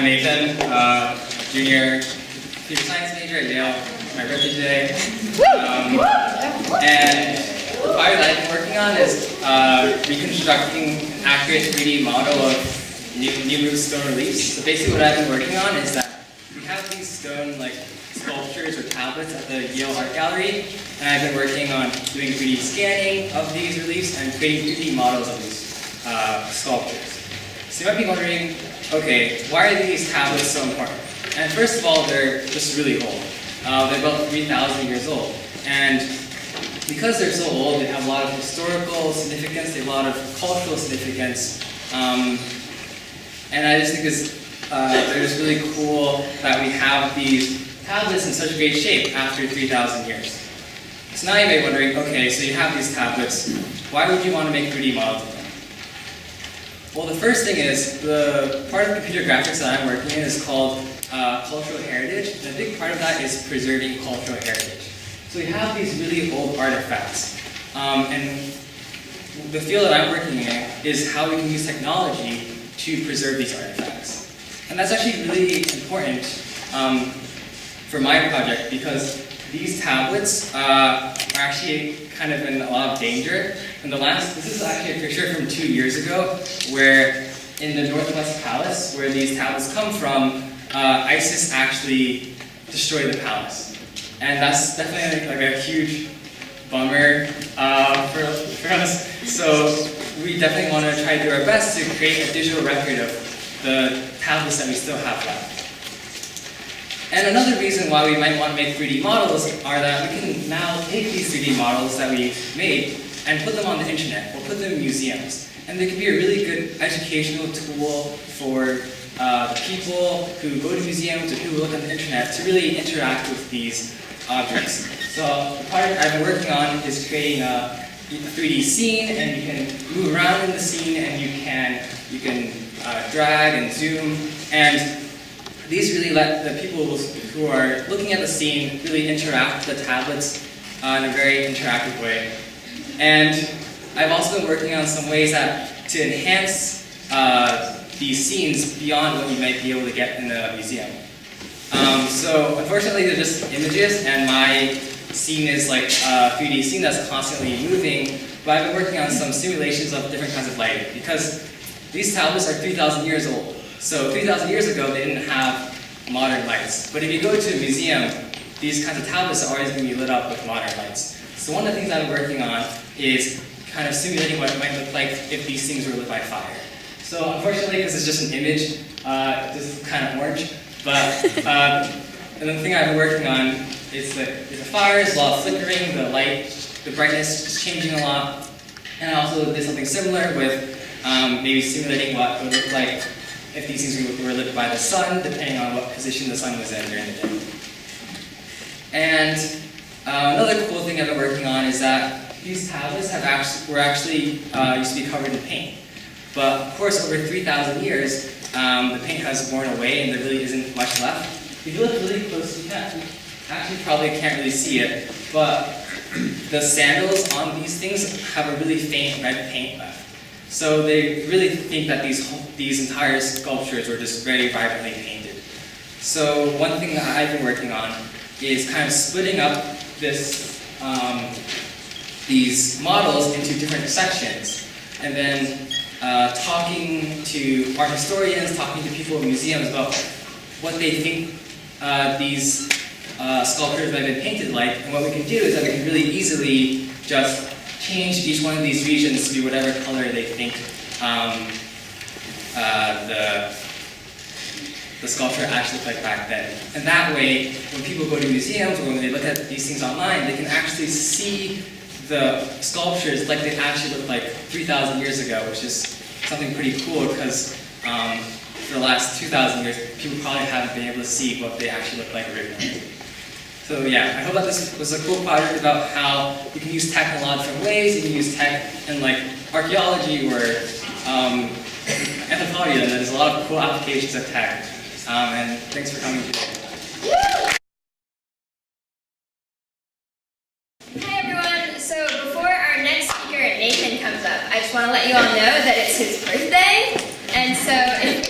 Nathan, junior computer science major at Yale, my birthday today. And the project that I've been working on is reconstructing an accurate 3D model of Nimrud stone reliefs. So basically what I've been working on is that we have these stone sculptures or tablets at the Yale Art Gallery, and I've been working on doing 3D scanning of these reliefs and creating 3D models of these sculptures. So you might be wondering, okay, why are these tablets so important? And first of all, they're just really old. They're about 3,000 years old. And because they're so old, they have a lot of historical significance, they have a lot of cultural significance. And I just think they're just really cool that we have these tablets in such great shape after 3,000 years. So now you may be wondering, okay, so you have these tablets, why would you want to make 3D models of them? Well, the first thing is, the part of computer graphics that I'm working in is called cultural heritage, and a big part of that is preserving cultural heritage. So we have these really old artifacts, and the field that I'm working in is how we can use technology to preserve these artifacts. And that's actually really important for my project because these tablets are actually kind of in a lot of danger. And this is actually a picture from 2 years ago where in the Northwest Palace, where these tablets come from, ISIS actually destroyed the palace. And that's definitely like a huge bummer for us. So we definitely want to try to do our best to create a digital record of the tablets that we still have left. And another reason why we might want to make 3D models are that we can now take these 3D models that we made and put them on the internet or put them in museums. And they can be a really good educational tool for people who go to museums or who look on the internet to really interact with these objects. So the project I've been working on is creating a 3D scene, and you can move around in the scene, and you can drag and zoom, and these really let the people who are looking at the scene really interact with the tablets in a very interactive way. And I've also been working on some ways to enhance these scenes beyond what you might be able to get in a museum. So unfortunately they're just images, and my scene is like a 3D scene that's constantly moving, but I've been working on some simulations of different kinds of lighting because these tablets are 3,000 years old. So 3,000 years ago, they didn't have modern lights. But if you go to a museum, these kinds of tablets are always going to be lit up with modern lights. So one of the things I'm working on is kind of simulating what it might look like if these things were lit by fire. So unfortunately, this is just an image. This is kind of orange. But and the thing I've been working on is the fire, there's a lot of flickering, the light, the brightness is changing a lot. And I also did something similar with maybe simulating what it would look like if these things were lit by the sun, depending on what position the sun was in during the day. And another cool thing I've been working on is that these tablets were actually used to be covered in paint. But of course, over 3,000 years, the paint has worn away and there really isn't much left. If you look really close, you probably can't really see it, but the sandals on these things have a really faint red paint left. So they really think that these entire sculptures were just very vibrantly painted. So one thing that I've been working on is kind of splitting up these models into different sections, and then talking to art historians, talking to people in museums about what they think these sculptures might have been painted like. And what we can do is that we can really easily just change each one of these regions to be whatever color they think the sculpture actually looked like back then. And that way, when people go to museums or when they look at these things online, they can actually see the sculptures like they actually looked like 3,000 years ago, which is something pretty cool because for the last 2,000 years, people probably haven't been able to see what they actually looked like originally. So yeah, I hope that this was a cool project about how you can use tech in a lot of different ways. You can use tech in like archaeology or anthropology, and there's a lot of cool applications of tech. And thanks for coming today. Hi everyone, so before our next speaker, Nathan, comes up, I just want to let you all know that it's his birthday, and so if